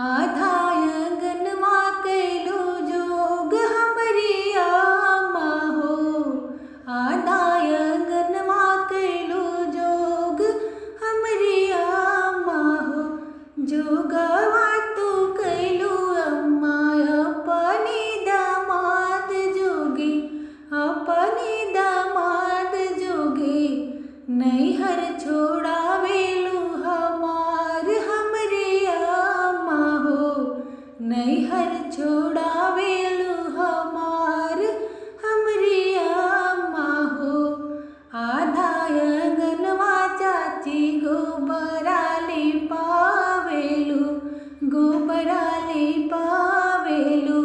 आधाय गनमा कैलो जोग हमरी आमा हो। आधाय गनमा कैलो जोग हमरी आमा हो। जोगवा तू कैलो अम्मा अपनी दामाद जोगी, अपनी दामाद जोगी। नैहर छोड़ावेलू हमार हमरी आमा हो। नैहर छोड़ावेलू हमार हमरी आमा हो। आधाय गनवा चाची गोबराली पावेलू, गोबराली पावेलू।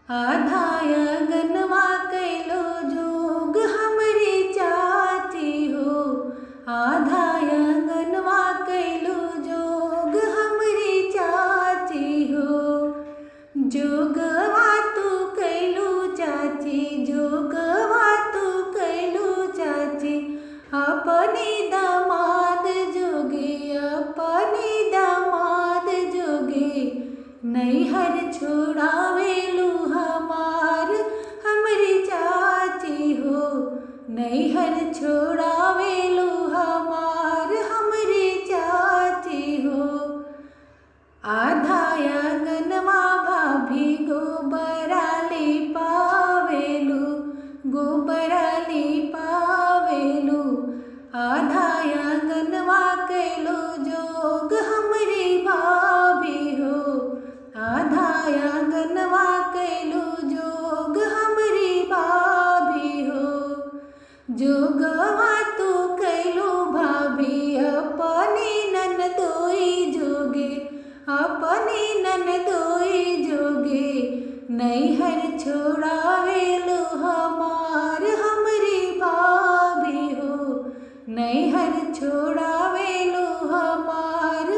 आधाय गनवा कैलो जोग हमरी चाची हो। आधाय गनवा कैलो जोग हमरी चाची हो। जोगवा तू कैलो चाची, जोगवा तू कैलो चाची। अपनी दामाद जोगी, अपनी दामाद जोगी। नैहर छोड़ावेलू हमार हमरी चाची हो। नैहर छोड़ावेलू हमार हमरी चाची हो। आधाय गनवा भाभी गोबराली पावेलू, गोबराली पावेलू। आधाय गनवा कैलो जोग हमरी भाभी हो। आधाय गनवा कैलो जोग हमरी भाभी हो। जोगवा तू कैलो भाभी अपनी ननदोई जोगे, अपनी ननदोई जोगे। नैहर छोड़ावेलू हमार हमरी भाभी हो। नैहर छोड़ावेलू हमार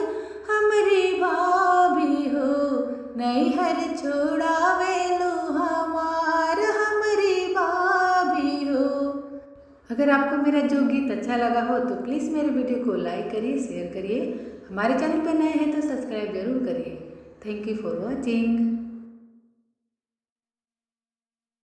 हमरी भाभी हो। नैहर छोड़ावेलू हमार हमरी भाभी हो। अगर आपको मेरा जो गीत अच्छा लगा हो तो प्लीज़ मेरे वीडियो को लाइक करिए, शेयर करिए। हमारे चैनल पर नए हैं तो सब्सक्राइब जरूर करिए। Thank you for watching.